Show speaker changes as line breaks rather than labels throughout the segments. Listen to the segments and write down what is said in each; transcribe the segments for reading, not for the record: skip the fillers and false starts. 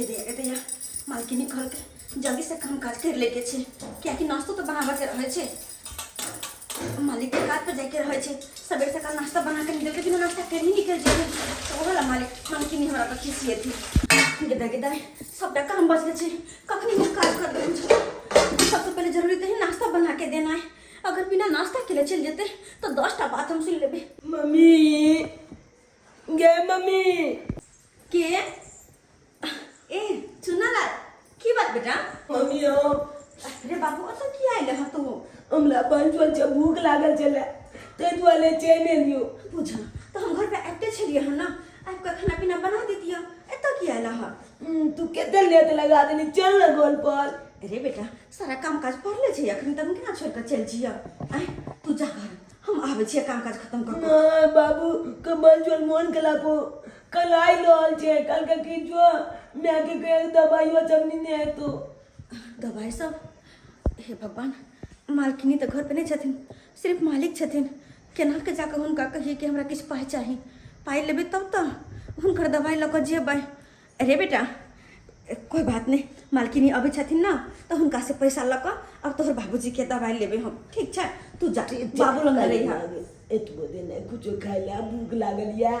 मालकिनी घर के जल्दी से काम काज कर लेके छे क्या कि नाश्तो तो बनावे के रहे छे। मालिक के काज पर जाके रहे छे सवेरे से नाश्ता बना के निकल के बिना नाश्ता कर ही निकल जाए तो वाला मालिक मालकिनी हमरा पर खिसिए थी। गेदा गेदा सबटा काम बच गए छे कखनी हम काज कर देम छे। सबसे पहले जरूरी तो है नाश्ता बना के देना है। अगर बिना नाश्ता के लिए चल जेते तो 10टा बात हम सुन लेबे।
मम्मी गे मम्मी
के ए सुनाला की बात बेटा?
मम्मी हो
अरे बाबू तो की आइले ह तू?
हमरा पंचवल से भूख लागल चले ते दुआले चैने लियो
बुझा तो हम घर पे आते छलिए ह ना आपका खाना पीना बना देतिया एतो की आइला ह?
तू केते लेट लगा देनी चल ना गोल पर।
अरे बेटा सारा काम काज कर ले छै अखन तक केना छोड़ के चल जिया। आय तू जा घर हम आवे छिए काम काज खत्म कर
ना बाबू के पंचवल मन कला को कल आई रहल छे कल के की जो मैं के कहे दवाइयो जमनी ने है तो
दवाई सब। हे भगवान मालकिनी तो घर पे नहीं छथिन सिर्फ मालिक छथिन केना के जाकर हुनका कहिए कि हमरा किछ पाई चाही पाई लेबे तब तो हुनकर दवाई लऽ कऽ जेबै। अरे बेटा कोई बात नहीं मालकिनी अबै छथिन ना तो हुनका से पैसा लऽ कऽ अब तोहर बाबूजी के दवाई लेबे हम ठीक छै तू जा बाबू लग रही है
एतबो दिन कुछो खाइ ला भूख लागल या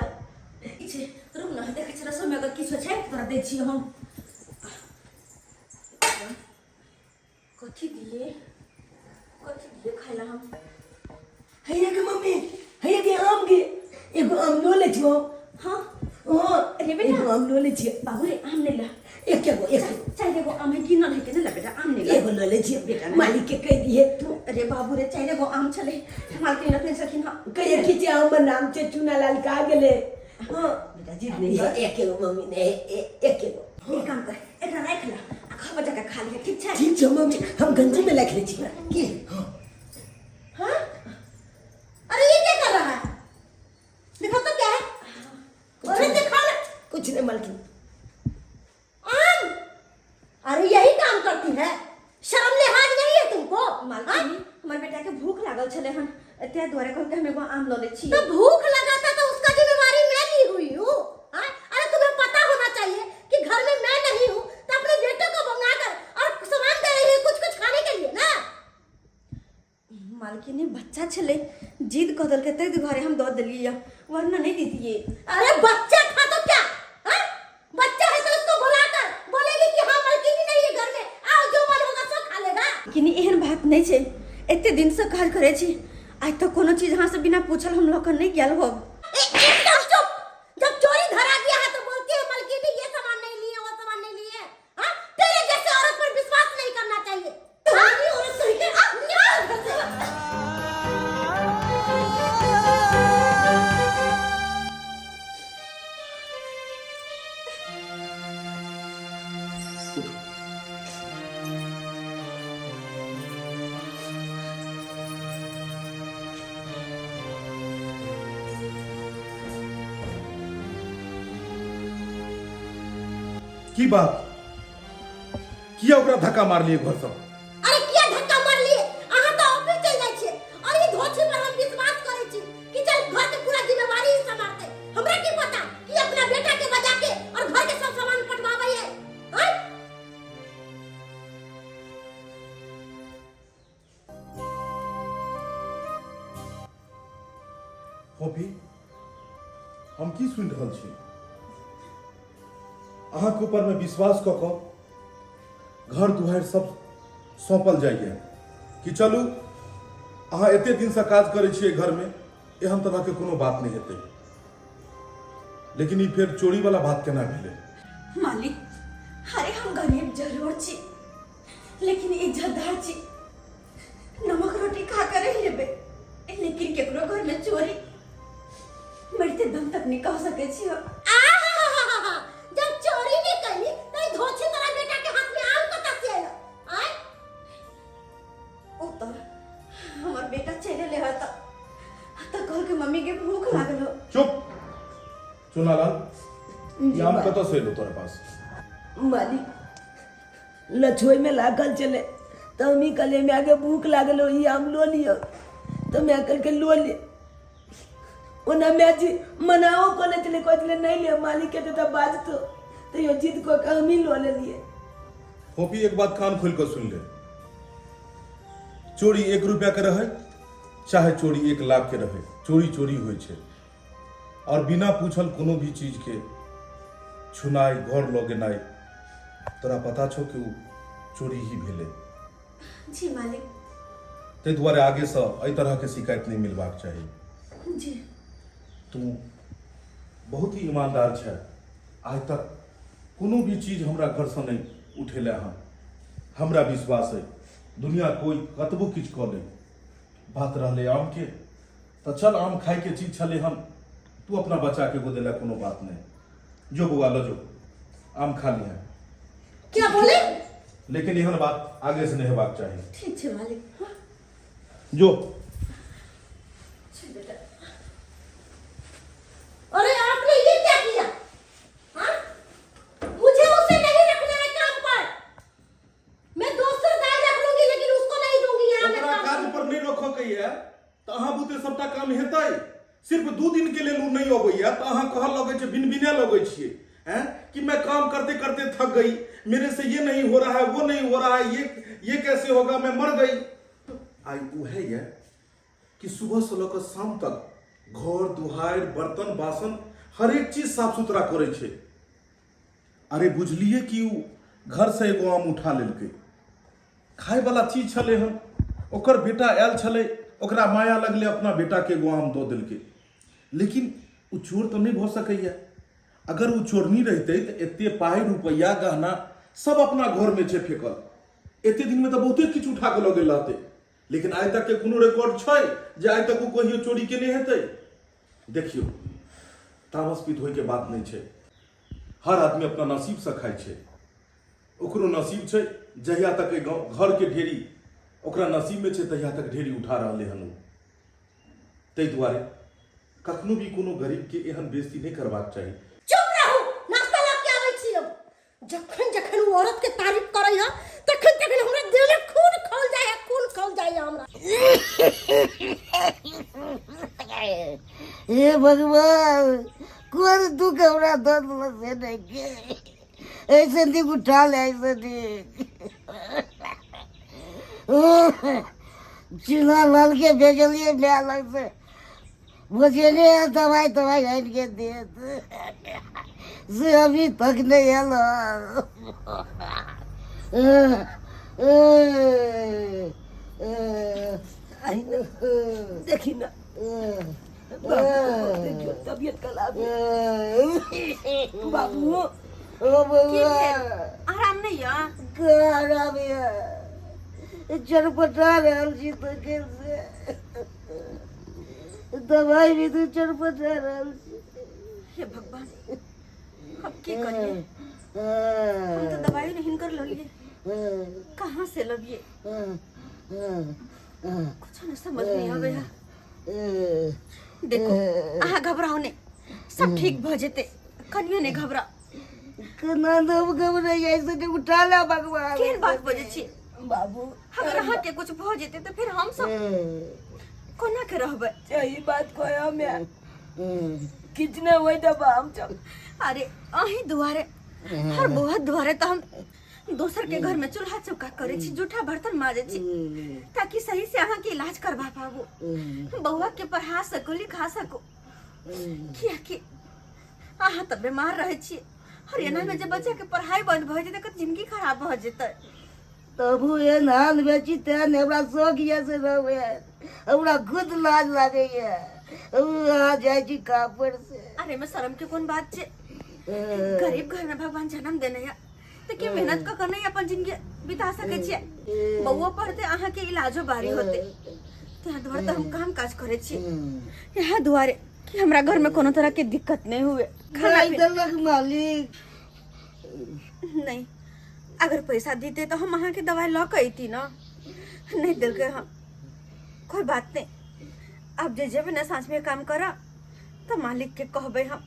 छै रुक ना देखे छै रसोई में अगर किछो छै तोरा दै छी हम। कथी दिए खाइला हम?
हैया के मम्मी हैया के आम के एगो आम लो ले छियो।
हाँ
हां
अरे बेटा
एगो आम लो ले छियो
बाबू रे आम ले ला
एक
चाहिए वो आम है कि ना है के ना बेटा आम ले ला
एगो लो ले छियो बेटा मालिक के कह दिए
तू। अरे बाबू रे चाहिए वो आम चले मालकिन रखने सकिन हां
कहे कि जे आम नाम से चुना लाल का गेले। हां
बेटा जिद नहीं कर
एक किलो मम्मी ने एक किलो
एक काम कर एकरा रख ला आ खा बजा के खा लिया ठीक छै?
ठीक छै मम्मी हम गंजी में रख ले छी की।
हां अरे ये क्या कर रहा है देखो तो क्या है? अरे देखो
कुछ नहीं मालकिन
आम। अरे यही काम करती है शर्म लिहाज नहीं है तुमको? मालकिन हमारे बेटा के भूख लागल छले हन एते द्वारे कहल के हम एगो आम ल ले छी। तो भूख लगा था तो उसका जिम्मेवारी मैं ली हुई हूं। हां अरे तुम्हें पता होना चाहिए कि घर में मैं नहीं हूं तो अपने बेटे को मंगाकर और सामान दे रही कुछ कुछ खाने के लिए ना। मालकिन बच्चा छले जिद कदल के ते घरे हम द देलिए वरना नहीं दी दिए। अरे बच्चा था तो क्या हां बच्चा है तो उसको बुलाकर बोलेगी कि हां मालकिन नहीं है घर में आओ जो मन होगा सब खा लेगा। किनी एहन बात नहीं छे एते दिन से काज करे छी आज तक कोनो चीज हां से बिना पूछल हम लोग नहीं गेल हो। चुप जब चोरी धरा गया है तो बोलती है मालकिन ये सामान नहीं लिए वो सामान नहीं लिए। हां तेरे जैसे औरत पर विश्वास नहीं करना चाहिए। तुम्हारी औरत सही के
की बात किया ओकरा धक्का मार लिए घर सब?
अरे किया धक्का मार लिए अहाँ तो ऑफिस चल जाय छियै और ई धोछी पर हम विश्वास करै छी कि चल घर के पूरा जिम्मेवारी ही संभालते। हमरा की पता कि अपना बेटा के बजा के और घर के सब सामान पटवावे है। हां
होपी हम की सुन रहल छी? अहाँ के ऊपर में विश्वास क घर दुआर सब सौंपल जाइए कि चलू अहाँ एते दिन से काज करे छिए घर में एहन तरह के कोनो बात नहीं हेतै लेकिन ई फिर चोरी वाला बात केना भेलै?
मालिक अरे हम गरीब जरूर छी लेकिन इज्जतदार छी नमक रोटी खा कर रह लेबे लेकिन केकरो घर में चोरी मरते दम तक नहीं कह सके छी। जब चोरी नहीं करी तो धोछी तरह बेटा के हाथ में आम कता से आइलो? आय ओ तो हमर बेटा चले ले हता त कह के मम्मी के भूख लागल।
चुप चुनालाल ये आम कत से एलो तोरे पास?
मालिक लछोई में लागल चले तो हमी कले में आगे भूख लागल ई आम लो लियो तो मैं कल के लो ले ओना मैं जी मनाओ कोने चले को चले नहीं ले मालिक के तो बाज तो तो यो जिद को हम ही लो ले लिए।
फोफी एक बात कान खोल कर सुन ले, चोरी 1 रुपया के रहे चाहे चोरी 1 लाख के रहे, चोरी चोरी होय छे। और बिना पूछल कोनो भी चीज के छुनाई घर लगे नाई तोरा पता छो कि उ चोरी ही भेले।
जी मालिक।
ते द्वारे आगे से एहि तरह के शिकायत नहीं मिलबाक चाहिए।
जी
तू बहुत ही ईमानदार छे, आज तक कोनो भी चीज हमरा घर से नहीं उठेले हन। हमरा विश्वास है दुनिया कोई कतबो किछ कऽ ले, बात रहले आम के तो चल आम खाए के चीज छले हम, तू अपना बच्चा के गो देला कोनो बात नहीं। जो बुआ लो जो आम खा लिया।
क्या बोले?
लेकिन यहन बात आगे से नहीं हेबाक चाहिए।
ठीक है मालिक। हाँ?
जो
चल बेटा। अरे आपने ये क्या किया? हाँ? मुझे उसे नहीं रखना है काम पर। मैं दोसर गाय रख लूंगी लेकिन उसको नहीं दूंगी यहाँ मैं
ओकरा
काम
काज पर नहीं रखो कहिए तो अहाँ बुते सबटा काम हेतै। सिर्फ 2 दिन के लिए उ नहीं अबैया तो अहाँ कहल लगे छे भिन-भिने लगे छिए हैं कि मैं काम करते करते थक गई, मेरे से ये नहीं हो रहा है, वो नहीं हो रहा है, ये कैसे होगा, मैं मर गई। आई वो है ये कि सुबह से लेकर शाम तक घर दुहार बर्तन बासन हर एक चीज साफ सुथरा करे छे। अरे बुझलिए कि उ घर से एगो आम उठा लेलकै, खाए वाला चीज छले हन, ओकर बेटा आयल छले, ओकरा माया लगले अपना बेटा के एगो आम दो देलकै। लेकिन उ चोर तो नहीं भ सकैया। अगर उ चोरनी रहते तो एते पाई रुपया गहना सब अपना घर में छे फेकल, एते दिन में तो बहुते किछ उठा के लगे रहते। लेकिन आज तक के कोनो रिकॉर्ड छै जे आज तक उ कहियो चोरी के नहीं हेतै। देखियो तामस पीत होय के बात नहीं छे, हर आदमी अपना नसीब से खाय छे। ओकरो नसीब छे जहिया तक घर के ढेरी ओकरा नसीब में छे तहिया तक ढेरी उठा रहले हन। तै दुआरे कखनो भी कोनो गरीब के एहन बेइज्जती नहीं करबाक चाहिए।
चुप रहू, नाश्ता ला के आबै छी हम। जखन जखन वो औरत के तारीफ करै है तखन तखन हमरा दिल में खून खौल जाय है, खून खौल जाय है हमरा।
हे भगवान, कौन दुख हमरा दर्द से नहीं के ऐसे नहीं उठा ले, ऐसे नहीं चूल्हा लाल के भेजलिए मैं अलग से, मुझे नहीं दवाई दवाई हट के दे से अभी तक नहीं आलो।
देखी ना बाबू देखियो तबीयत खराब है। बाबू
ओ बउआ
आराम नहीं है?
आराम है, चरपटा रहल छी तो कैसे दवाई भी तो चरपटा रहल छी।
हे भगवान, अब की करिए? हम तो दवाई नहीं कर लिए, कहाँ से लबिए? कुछ न समझ नहीं आवे है। देखो अहाँ घबराओ ने, सब ठीक भ जेते, कनियो ने घबरा।
कना दब घबरा ऐसे के उठा ला भगवान।
केहन बात बजे छी
बाबू?
अगर अहाँ के कुछ भ जेते तो फिर हम सब कोना के रहबे?
सही बात कहया मैं, कितना होय दबा हम सब।
अरे अही दुआरे हर बहुत दुआरे तो हम दोसर के घर में चूल्हा चौका करे छी, जूठा बर्तन माजे छी ताकि सही से अहाँ के इलाज करवा पाबो, बउआ के पढ़ा सको, लिखा सको। किया कि अहाँ तो बीमार रहे छी और एना में जब बच्चा के पढ़ाई बंद भ जेते तो जिंदगी खराब भ जेते।
तबु ये नाल बेची तेन हमरा शौक ये से रहवे, हमरा खुद लाज लागे ये, आ जाय छी कापड़ से।
अरे में शर्म के कौन बात छे? गरीब घर में भगवान जन्म देने है तो के मेहनत का करना अपन जिंदगी बिता सके छे। बउआ पढ़ते अहाँ के इलाजो बारी होते, यहाँ द्वारे तो हम काम काज करे छी। यहाँ द्वारे कि हमरा घर में कोनो तरह के दिक्कत नहीं हुए। खाना
दलक मालिक
नहीं, अगर पैसा दीते तो हम अहाँ के दवाई ला के अती ना, नहीं दिल के हम। कोई बात नहीं, अब जे जब ना सांस में काम करा तो मालिक के कहबे हम।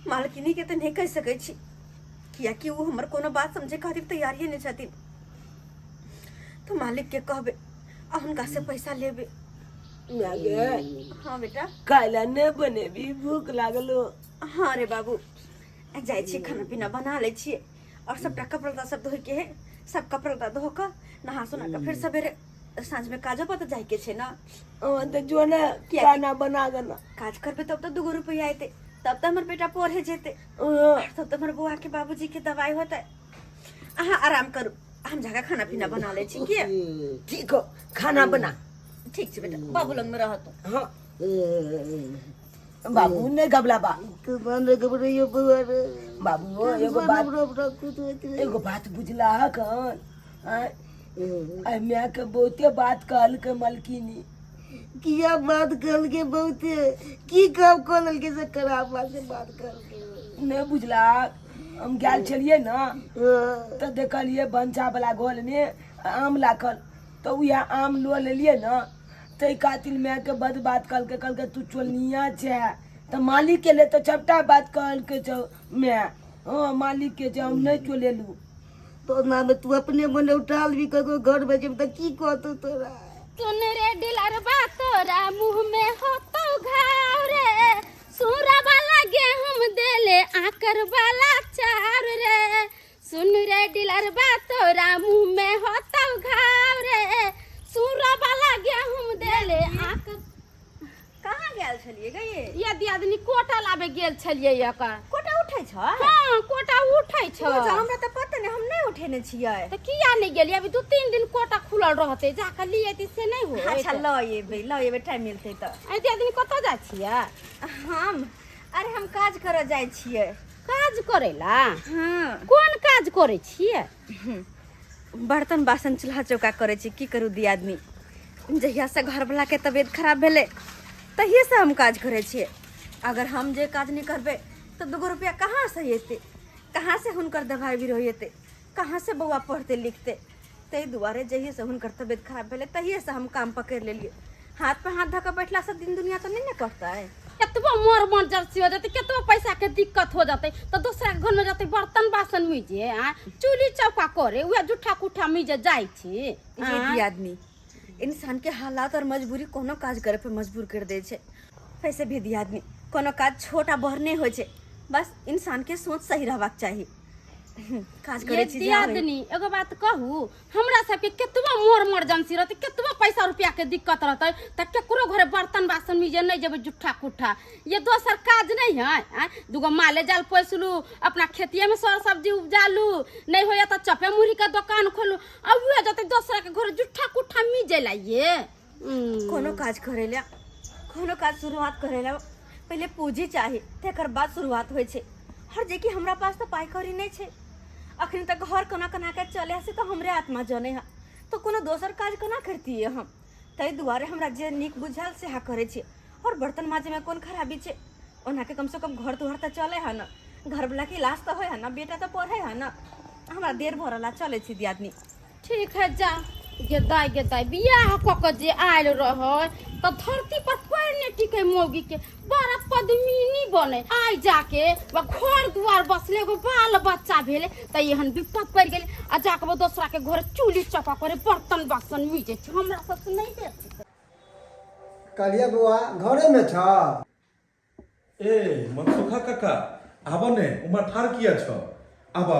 मालकिनी के तो नहीं कह सके छी, किया कि वो हमर कोनो बात समझे खातिर तैयार ही नहीं छथिन। तो मालिक के कहबे आ हुनका से पैसा लेबे।
गे
हाँ बेटा।
काला ने बने भी भूख लागलो।
हाँ रे बाबू, जाए छी खाना पीना बना ले छिए और सबटा कपड़ा लत्ता सब धोए के है सब कपड़ा लत्ता धो कर नहा सुना कर फिर सवेरे सांझ में काजो पर तो जाए के छे ना
तो जो ना खाना बना देना
काज करबे तब तो 2 रुपया आते तब तो हमर बेटा पढ़े जेते तब तो हमर बुआ के बाबूजी के दवाई होता अहाँ आराम करू हम जाकर खाना पीना बना ले छी के
ठीक हो खाना बना
ठीक छे बेटा बाबू लंग में रहत
हाँ बाबू ने गबला बा
तो बंद घबराइयो बुआ रे
बाबू एगो बात बुझला कन आई मैं के बहुते बात कहल के मलकिनी
किया बात कर के बहुते की कब कॉल के से खराब बात से बात कर के
नहीं बुझला हम गेल छलिए ना तो देखलिए बंचा वाला गोल में आम लाखल तो वह आम लो लेलिए ना ते कातिल मैं के बद बात कल के तू चोलनिया छे तो मालिक के ले तो चपटा बात कल के छो मैं हाँ मालिक के हम नहीं चोलेलू
तो ना में तू अपने मन उठाल भी कगो घर में जब तक की कहतो तोरा
सुन रे डिलर बा तोरा मुंह में हो तो घाव रे सूरा वाला गेहूं देले आकर वाला चार रे सुन रे डिलर बा तोरा मुंह में हो तो घाव रे सूरा वाला गेहूं देले आकर
कहाँ गेल छलिए गे ये
यदि आदमी कोटा लाबे गेल छलिए एकर
कोटा उठै छ
हां कोटा उठै छ
हमरा त पता नहीं हम नहीं उठेने छियै
तो किया नहीं गेलिए अभी 2-3 दिन कोटा खुलल रहते जाकर लिए से नहीं हो
अच्छा ल ये टाइम मिलते त
ऐते आदमी कत जा छिए
हम अरे हम काज करे जाय छियै
काज करेला
हां
कोन काज करे छिए
बर्तन बासन चूल्हा चौका करे छी की करू दी आदमी जहिया से घर वाला के तबीयत खराब भेले तहिए से हम काज करे छिए अगर हम जे काज नहीं करबे तो 2 रुपया कहाँ से एते कहाँ से हुनकर दवाई भी होते कहाँ से बउआ पढ़ते लिखते ते दुआरे जहिए से हुनकर तबीयत खराब भेले तहिए से हम काम पकड़ लेलिए हाथ पे हाथ धक्का बैठला से दिन दुनिया तो नहीं न करता है
केतबो मोर जर्सी हो जाते केतबो पैसा के दिक्कत हो जाते तो दूसरा के घर में जाते बर्तन बासन मिजे चूल्ही चौका करे उहे जुठा कुठा मिजे जाय छी
ये दी आदमी इंसान के हालात और मजबूरी कोनो काज करे पे मजबूर कर दे छे वैसे भी दी आदमी कोनो काज छोटा बड़ नहीं हो छे बस इंसान के सोच सही रहबाक चाहिए काज करे छी
आदमी एगो बात कहू हमरा सब के केतबो मोर इमरजेंसी रहते केतबो पैसा रुपया के दिक्कत रहते त केकरो घरे बर्तन बासन मिजे नहीं जेबे जुठा कुठा ये दोसर काज नहीं है दुगो माले जाल पोसलू अपना खेतिए में सर सब्जी उपजालू नहीं होया त चपे मुड़ी का दुकान खोलू अब हुए जते दोसरा के घरे जुठा कुठा मिजे लाइए
कोनो काज करेला कोनो काज शुरुआत करेला पहले पूंजी चाहिए तेकर बाद शुरुआत होय छे हर जे कि हमरा पास तो पाई कौड़ी नहीं छे अखन तक घर कोना कोना के चले से तो हमरे आत्मा जने है तो कोनो दोसर काज कोना करती है हम तै दुआरे हमरा जे निक बुझल से हा करे छे और बर्तन माजे में कोन खराबी छे ओना के कम से कम घर दुआर त चले है ना घर वाला के इलाज तो होय है ना बेटा तो पढ़े है ना हमरा देर भरला चले छी दी आदमी
ठीक है जा गेदाई बियाह क के जे आयल रह तो धरती पर पैर ने टिके मौगी के बड़ा पद्मिनी बने आई जाके व घर दुआर बसले गो बाल बच्चा भेले त एहन विपत पड़ गेले आ जाके वो दूसरा के घर चूल्ही चपा करे बर्तन बासन मिजे हमरा सब नहीं दे
कलिया बुआ घरे में छ
ए मनसुखा काका आब ने उमा ठार किया छ आब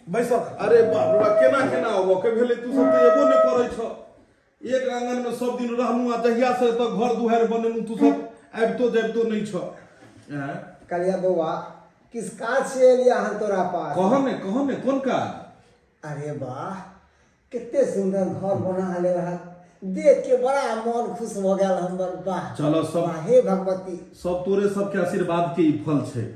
बैस अरे बाप रे केना केना होबो के भेले तू सब तो एबो ने करे छ एक आंगन में सब दिन रहनु आ जहिया से तो घर दुहार बनेनु तू सब आबतो जबतो नहीं छ
कलिया बुआ किस काज से लिया हन तोरा पास
कहो ने कौन का
अरे वाह कितने सुंदर घर बना ले रहा देख के बड़ा मन खुश हो गया हमर वाह
चलो सब
हे भगवती
सब तोरे सबके आशीर्वाद के ई फल छे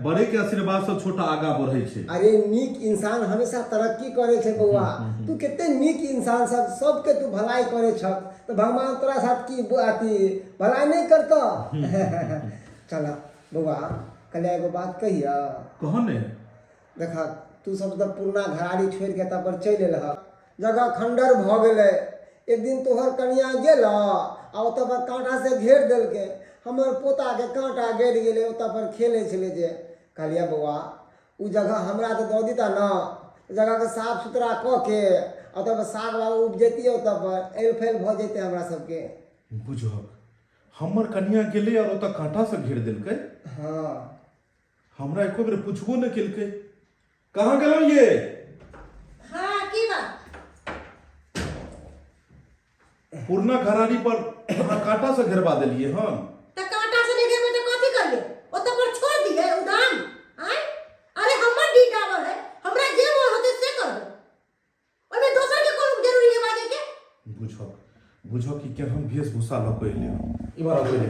बड़े के आशीर्वाद से छोटा आगा बढ़े छे
अरे नीक इंसान हमेशा तरक्की करे छे बउआ तू कितने नीक इंसान सबके तू भलाई करे छ तो भगवान तोरा साथ की अथी भलाई नहीं करता चल बउआ कल एगो बात कहिया
कहो ने
देखा तू सब तो पुरना घराड़ी छोड़ के तब पर चल रह जगह खंडर भ गेले एक दिन तोहर कनिया गेल आ ओत पर कांटा से घेर देल के हमर पोता के कांटा गिर गेले ओत पर खेले छले जे कहलिया बउआ उ जगह हमरा तो दऽ दीता ना जगह के साफ सुथरा क के ओत पर साग बाग उपजैती ओत पर एल फैल भ जैते हमरा सबके
बुझो हमर कन्या गेले और ओतऽ कांटा से घेर देलकै।
हाँ
हमरा एको बेर पूछबो न केलकै। कहाँ गेलौ ये?
हाँ की बात?
पुरना घरानी पर अहाँ कांटा से घेरवा देलिए हम।
त कांटा से नहीं घेरबे तो कथी करिए? ओत पर छोड़ दिए उदान। आय अरे हमर डी डाबर है, हमरा जे मोन होते से करबे। ओमे दोसर के कोन जरूरी है बाजे के?
बुझो कि केहन वेशभूषा लऽ कऽ एलै हन। इम्हर आओ पहिले,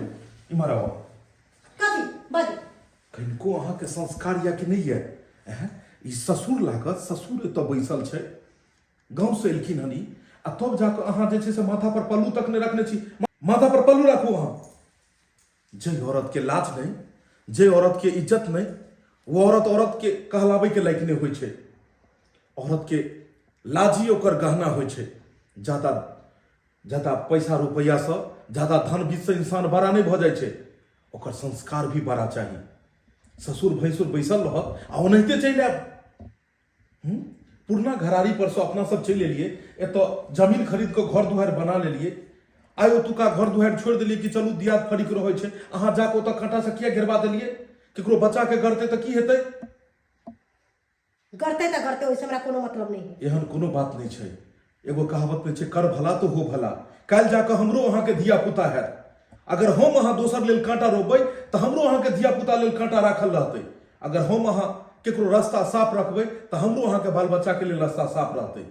इम्हर आओ।
कथी बाजे?
कनिको अहाँके संस्कार या कि नहीं है? ई ससुर लागत, ससुर एतऽ बैसल छै, गाँव से एलखिन हन ई, आ तब जाकऽ अहाँ जे छै से माथा पर पल्लू तक नहीं रखने छी। माथा पर पल्लू राखू अहाँ। जे औरत के लाज नहीं, जे औरत के इज्जत नहीं, वो औरत के कहलाबै के लायक नहीं होइ छै। औरत के लाजी ओकर गहना होइ छै। ज्यादा पैसा रुपैया से, ज्यादा धन बीच से इंसान बड़ा नहीं भऽ जाइ छै। ओकर संस्कार भी बड़ा चाहिए। ससुर भैंसुर बैसल रहत आ ओनाहिते चलि आयब। पुरना घरारी पर से अपना सब चलि एलिए, एतऽ जमीन खरीद के घर दुआरि बना लेलिए। आइ ओतुका घर दुआरि छोड़ि देलिए कि चलू दियाद फरीक रहै छै। अहाँ जाके ओतऽ कांटा से किया घेरबा देलिए? केकरो बच्चा के गड़तै तऽ की हेतै?
गड़ते त गड़ते, ओइसे हमरा कोनो मतलब नहीं है।
एहन कोनो बात नहीं छै। एगो कहावत में छै, कर भला तो हो भला। काल्हि जाके हमरो अहाँ के धिया पुता हैत। अगर हम अहाँ दोसर लेल कांटा रोपबै तऽ हमरो अहाँ के धिया पुता लेल कांटा राखल रहतै। अगर हम अहाँ केकरो रास्ता साफ रखबै तऽ हमरो अहाँ के बाल बच्चा के लेल रास्ता साफ रहतै।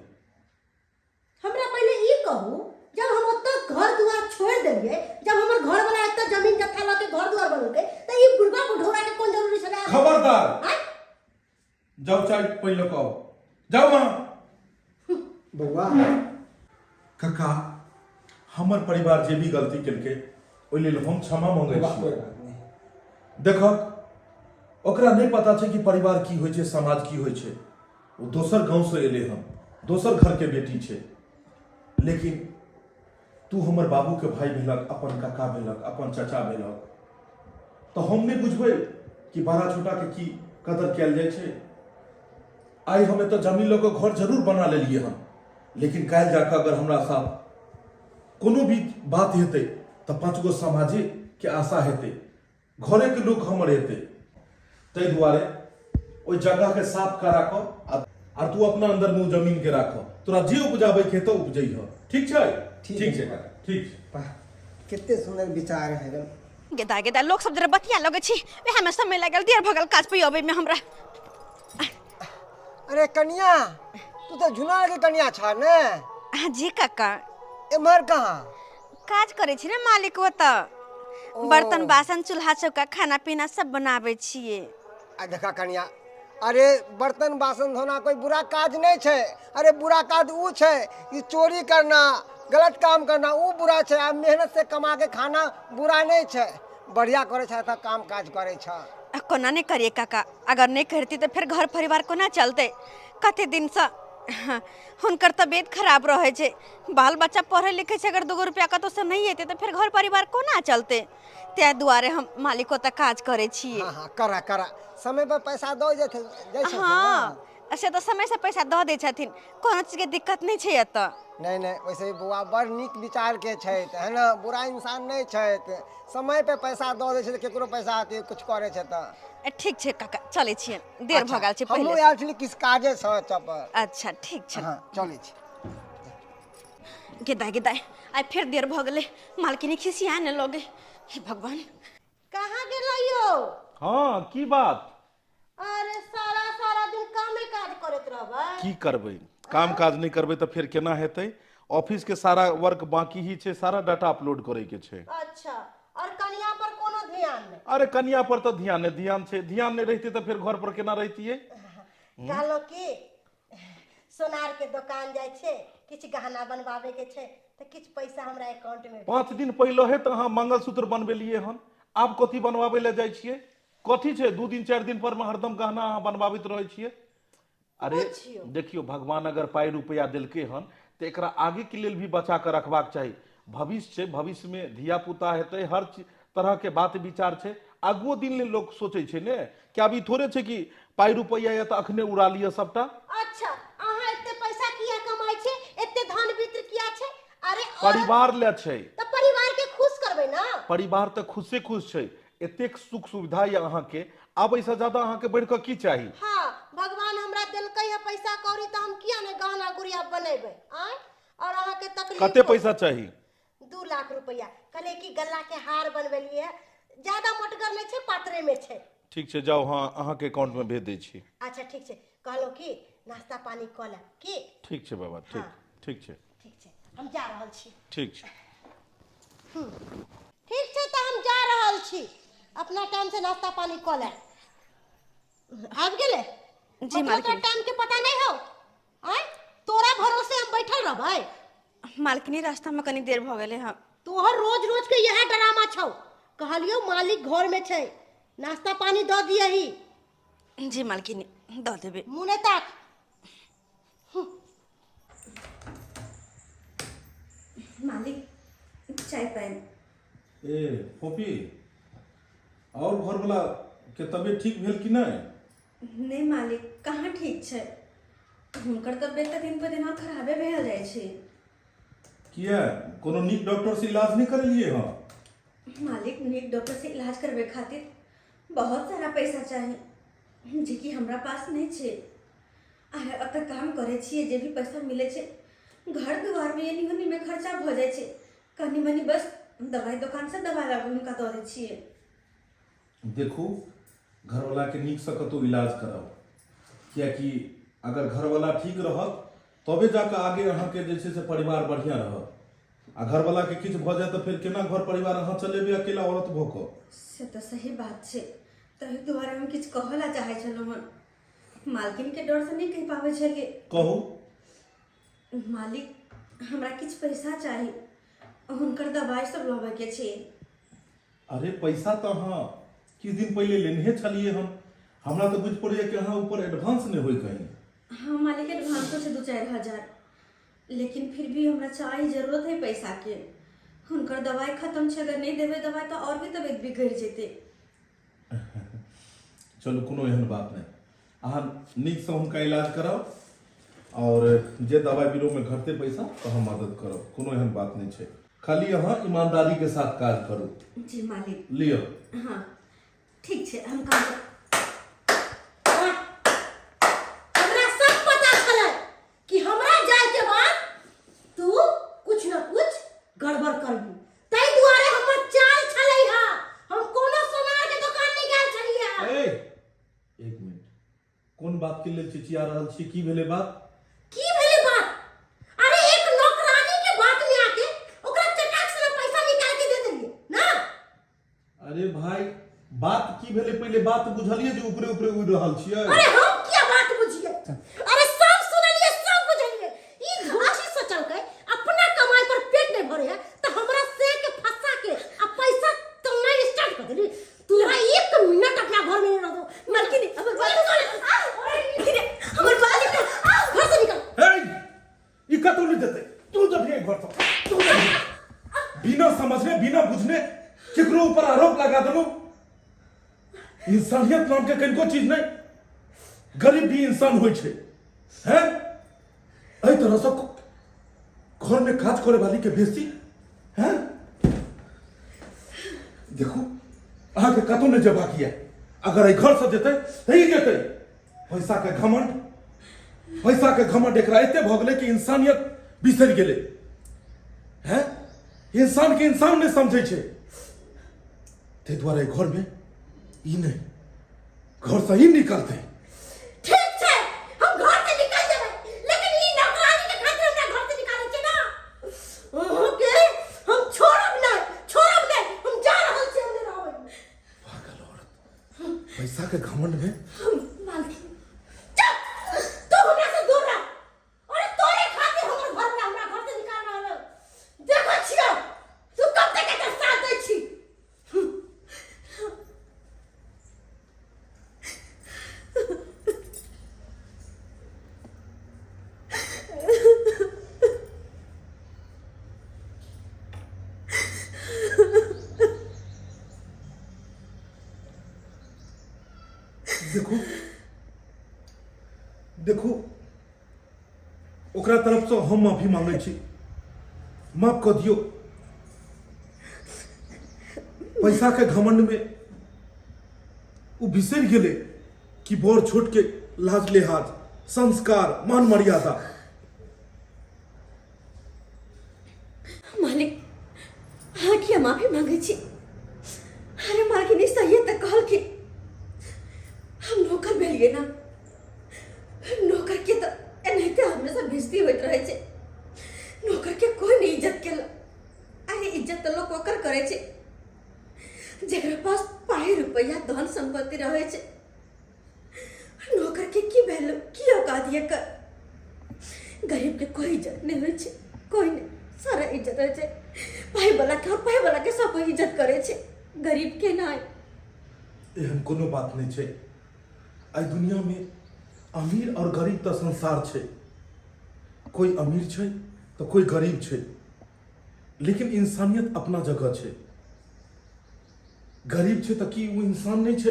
हमरा पहले ई कहू, जब हम ओतऽ घर दुआर छोड़ देलिए, जब हमर घर वाला एतऽ जमीन जत्था लऽ के घर दुआर बनलकै, त ई बुढ़वा बुढ़ौरा के कोन जरूरी छलै?
खबरदार,
आय
जाओ चाय पहिले कहो, जाओ वहां।
बउआ
काका, हमर परिवार जे भी गलती केलकै ओहि लेल हम क्षमा मांगै
कोई
छी।
बात नहीं।
देखक, ओकरा नहीं पता छै कि परिवार की होइ छै, समाज की होइ छै। वो दोसर गांव से एले हन, दोसर घर के बेटी छै। लेकिन तू हमर बाबू के भाई भेलक, अपन काका भेलक, अपन चाचा भेलक, तो हम नहीं बुझबै कि बड़ा छोटा के की कदर कयल जाइ छै। आइ हम एतऽ जमीन लऽ कऽ घर जरूर बना लेलिए हन, लेकिन काल्हि जाकऽ अगर हमरा साथ कोनो भी बात हेतै तऽ 5 गो समाजे के आशा हेतै, घरे के लोग हमर हेतै। ताहि दुआरे ओहि जगह के साफ करा कऽ आ तू अपना अंदर मुंह जमीन के राख। तोरा जे उपजाबै के हेतौ उपजैह। ठीक छै? ठीक छै, ठीक छै।
वाह, कितने सुंदर विचार है रे।
गेदा गेदा लोग सब जरा बतिया लगे छी, वह में समय लागल, देर भगल काज पे अबे में हमरा।
अरे कन्या, तू तो झुना के कन्या छा ने?
हाँ जी काका,
एमहर कहाँ?
काज करे छी ने मालिक ओतऽ। बर्तन बासन चूल्हा चौका खाना पीना सब बनावे छिए।
आ देखा कन्या, अरे बर्तन बासन धोना कोई बुरा काज नहीं छे। अरे बुरा काज ऊ छे कि चोरी करना, गलत काम करना, ऊ बुरा छे। आ मेहनत से कमा के खाना बुरा नहीं छे। बढ़िया करे छे तो काम काज करे छे।
कोना नहीं करिए काका, अगर नहीं करती तो फिर घर परिवार कोना चलते। कते दिन से हुनकर तबियत खराब रहे छे, बाल बच्चा पढ़े लिखे छे। अगर 2 रुपया कतौ से नहीं हेते तो फिर घर परिवार कोना चलते। ते दुआरे हम मालिक ओतऽ काज करे छिए।
हाँ हाँ, करा करा, समय पर पैसा दो जैसे।
हाँ, ऐसे तो समय से पैसा दो दे छथिन, कोनो चीज के दिक्कत नहीं छे एतऽ।
नहीं नहीं, वैसे ही बुआ बड़ नीक विचार के छे, है ना? बुरा इंसान नहीं छे। समय पे पैसा दो दे छे, केकरो पैसा आते कुछ करे छे त।
ठीक छे काका, चले छिए, देर भगाल छे
हमहु
पहले।
आयल छली किस काजे से चपर।
अच्छा ठीक छे।
हाँ, चले छी।
गेदा गेदा आई फिर देर भ गेले, मालकिनी खिसिया ने लगे। हे भगवान,
कहाँ गेलियो?
हाँ, की बात?
अरे सारा दिन कामे काज करत रहबै।
की करबै? काम काज नहीं करबै तऽ फिर केना हेतै? ऑफिस के सारा वर्क बाकी ही छै, सारा डाटा अपलोड करे के छै।
अच्छा, और कन्या पर कोनो ध्यान नहीं?
अरे कन्या पर तो ध्यान है, ध्यान छै। ध्यान नहीं रहती तो फिर घर पर केना रहतिए?
कहलो कि सोनार के दुकान जाय छे, किछ गहना बनवावे के छे, तो किछ पैसा हमरा अकाउंट में।
5 दिन पहले है तो अहाँ मंगलसूत्र बनबेलिए हन, आब कथी बनवावे ले जाय छिए? कथी छै 2 दिन 4 दिन पर में हरदम गहना अहाँ बनवावित रहे छिए? अरे देखियो, भगवान अगर पाई रुपया देलकै हन तो एकरा आगे के लेल भी बचा कर रखबाक चाहिए। भविष्य छै, भविष्य में धिया पुता हेतै, हर तरह के बात विचार छै। आगुओ दिन लेल लोग सोचे छै ने, क्या अभी थोड़े छै कि पाई रुपया या तो अखने उड़ा लिया सबटा।
अच्छा, अहाँ एते पैसा किया कमाई छे, एते धन वित्र किया छे? अरे
परिवार ले छै।
तो परिवार के खुश करबे ना।
परिवार तो खुद से खुश है, एतेक सुख सुविधा या अहाँ के, अब ऐसा ज्यादा अहाँ के बढ़ के की चाही?
हाँ, भगवान हमरा देलकै है पैसा कौड़ी तो हम किया ने गहना गुड़िया बनेबे आय। और अहाँ के तकलीफ
कते पैसा चाही?
2 लाख रुपया कले की गला के हार बनवेलिए, ज्यादा मोटगर नहीं छे, पात्रे में छे।
ठीक छै, जाओ हाँ अहाँ के अकाउंट में भेज दै छी।
अच्छा ठीक छे, कहलो की नाश्ता पानी क ले की?
ठीक छै बाबा, ठीक
हाँ।
ठीक छै,
ठीक छे, हम जा रहल छी।
ठीक छै।
ठीक छे तो हम जा रहल छी, अपना टाइम से नाश्ता पानी क ले। आब गेले
जी मालकिन।
टाइम के पता नहीं हो आय, तोरा भरोसे हम बैठल रहबै?
मालकिनी रास्ता में कनी देर भ गेले हम।
तोहर रोज रोज के यह ड्रामा छौ। कहलियो मालिक घर में छे, नाश्ता पानी द दियही।
जी मालकिनी द देबे।
मुने तक
मालिक चाय पाइन।
ए पोपी, और घर वाला के तबियत ठीक भेल कि नहीं?
नहीं मालिक, कहाँ ठीक छे, हुनकर तबियत दिन पर दिन और खराबे भेल जाय छे।
किया कोनो नीक डॉक्टर से इलाज नहीं करेलिए? हाँ
मालिक, नीक डॉक्टर से इलाज करबे खातिर बहुत सारा पैसा चाहिए, जे कि हमरा पास नहीं छे। अरे अब तक काम करे छिए, जे भी पैसा मिले छे घर दुआर में एनी ओनी में खर्चा भ जाय छे। कनी मनी बस दवाई दुकान से दवा लाबे हुनका दे दै छिए।
देखू, घर वाला के नीक से कतौ इलाज कराओ, कियाकि अगर घर वाला ठीक रहत तबे जाके आगे अहाँ के जे छे से परिवार बढ़िया रहत। आ घर वाला के किछ भ जाए तो फिर केना घर परिवार अहाँ चलेबे अकेला औरत भ क?
से तो सही बात छे, तभी दुआरे हम किछ कहला चाहे छलहुँ हन। मालकिन के डर से नहीं कह पावे छलिए।
कहू।
मालिक, हमरा किछ पैसा चाही, हुनकर दवाई सब लबे के छे।
अरे पैसा तो अहाँ किछ दिन पहले लेने छलिए हम, हमरा तो बुझ पड़े कि अहाँ ऊपर एडवांस नहीं होई कहीं।
हाँ मालिक, एडवांसो से 2-4 हजार, लेकिन फिर भी हमरा चाही, जरूरत है पैसा के। हुनकर दवाई खत्म छे, अगर नहीं देवे दवाई तो और भी तबियत बिगड़ जेते।
चलो कोनो एहन बात नहीं, अहाँ नीक से हुनका इलाज कराओ, और जे दवाई बीरो में घटते पैसा तो हम मदद करो, कोनो एहन बात नहीं छे। खाली अहाँ ईमानदारी के साथ काज करो।
जी मालिक।
लियो।
हाँ ठीक छे, हम काम
हमरा सब पता छले कि हमरा जाय के बाद तू कुछ न कुछ गड़बड़ करबी, तै दुआरे हमर चाल छलै हा। हम कोनो सोनार के दुकान नहीं गेल छलिए।
ए, एक मिनट, कौन बात के लिए चिचिया रहल छी? की भेले बात?
की भेले बात? अरे एक नौकरानी के बात में आके ओकरा चटाक से पैसा निकाल के दे देलिए ना।
अरे भाई, बात की भेले पहले बात बुझलिए जे ऊपरे ऊपरे उड़ रहल छियै?
अरे हम क्या बात बुझिए? अरे सब सुनलिए, सब बुझलिए। ई घाची सोचल के अपना कमाई पर पेट नहीं भरे है तो हमरा से के फंसा के आ पैसा तुमने स्टार्ट कर देली। तोरा 1 मिनट अपना घर में नहीं रह दो। मालकिनी हमर बात हमर बात घर से निकल।
ए, ई कतौ नहीं देते, तू जब ये घर तो तू बिना समझने बिना बुझने केकरो ऊपर आरोप लगा देलो। इंसानियत नाम के कनको चीज नहीं, गरीब भी इंसान होय छे हैं। एहि तरह से घर में काज करे वाली के बेसी हैं। देखो, अहाँ के कतौ नहीं जबा किया, अगर एहि घर से जेते तही जेते। पैसा के घमंड, पैसा के घमंड एकरा एते भ गेलै कि इंसानियत बिसरि गेलै हैं। इंसान के इंसान नहीं समझे छे, ते द्वारे घर में ई नहीं, घर से ही निकलते।
ठीक छे, हम घर से निकल जेबै, लेकिन ई नौकरानी के खातिर हमरा घर से निकाले छे ना। ओके, हम छोड़ब नहीं, हम जा रहल छी, हम नहीं रहबै।
पागल औरत, पैसा के घमंड में।
मालकिन चुप, तू हमरा से दूर रह। अरे तोरे खातिर हमर घर में हमरा घर से निकाल रहल। देखो छियो, तू कब तक एकर साथ दै छी।
देखो देखो, ओकरा तरफ से हम माफी मांगे छी, माफ कर दियो। पैसा के घमंड में वो बिसर गेले कि बड़ छोट के लाज लिहाज, संस्कार, मान मर्यादा।
मालिक हाँ किया माफी मांगे छी। अरे मालकिनी सही तक कहल कि हम नौकर भेलिए ना, नौकर के तो एनाहिते हमेशा बेइज्जती होइत रहे छे। नौकर के कोई नहीं इज्जत केला। अरे इज्जत तो लोग ओकर करे छे जेकरा पास पाई रुपया धन संपत्ति रहे छे। नौकर के की वैल्यू की औकात ये कर। गरीब के कोई इज्जत नहीं होय छे, कोई नहीं, सारा इज्जत होय छे पाई वाला के, और पाई वाला के सब इज्जत करे छे, गरीब के ना।
एहन कोनो बात नहीं छे। आई दुनिया में अमीर और गरीब तो संसार छे। कोई अमीर छे तो कोई गरीब छे, लेकिन इंसानियत अपना जगह छे। गरीब छे तो कि वो इंसान नहीं छे?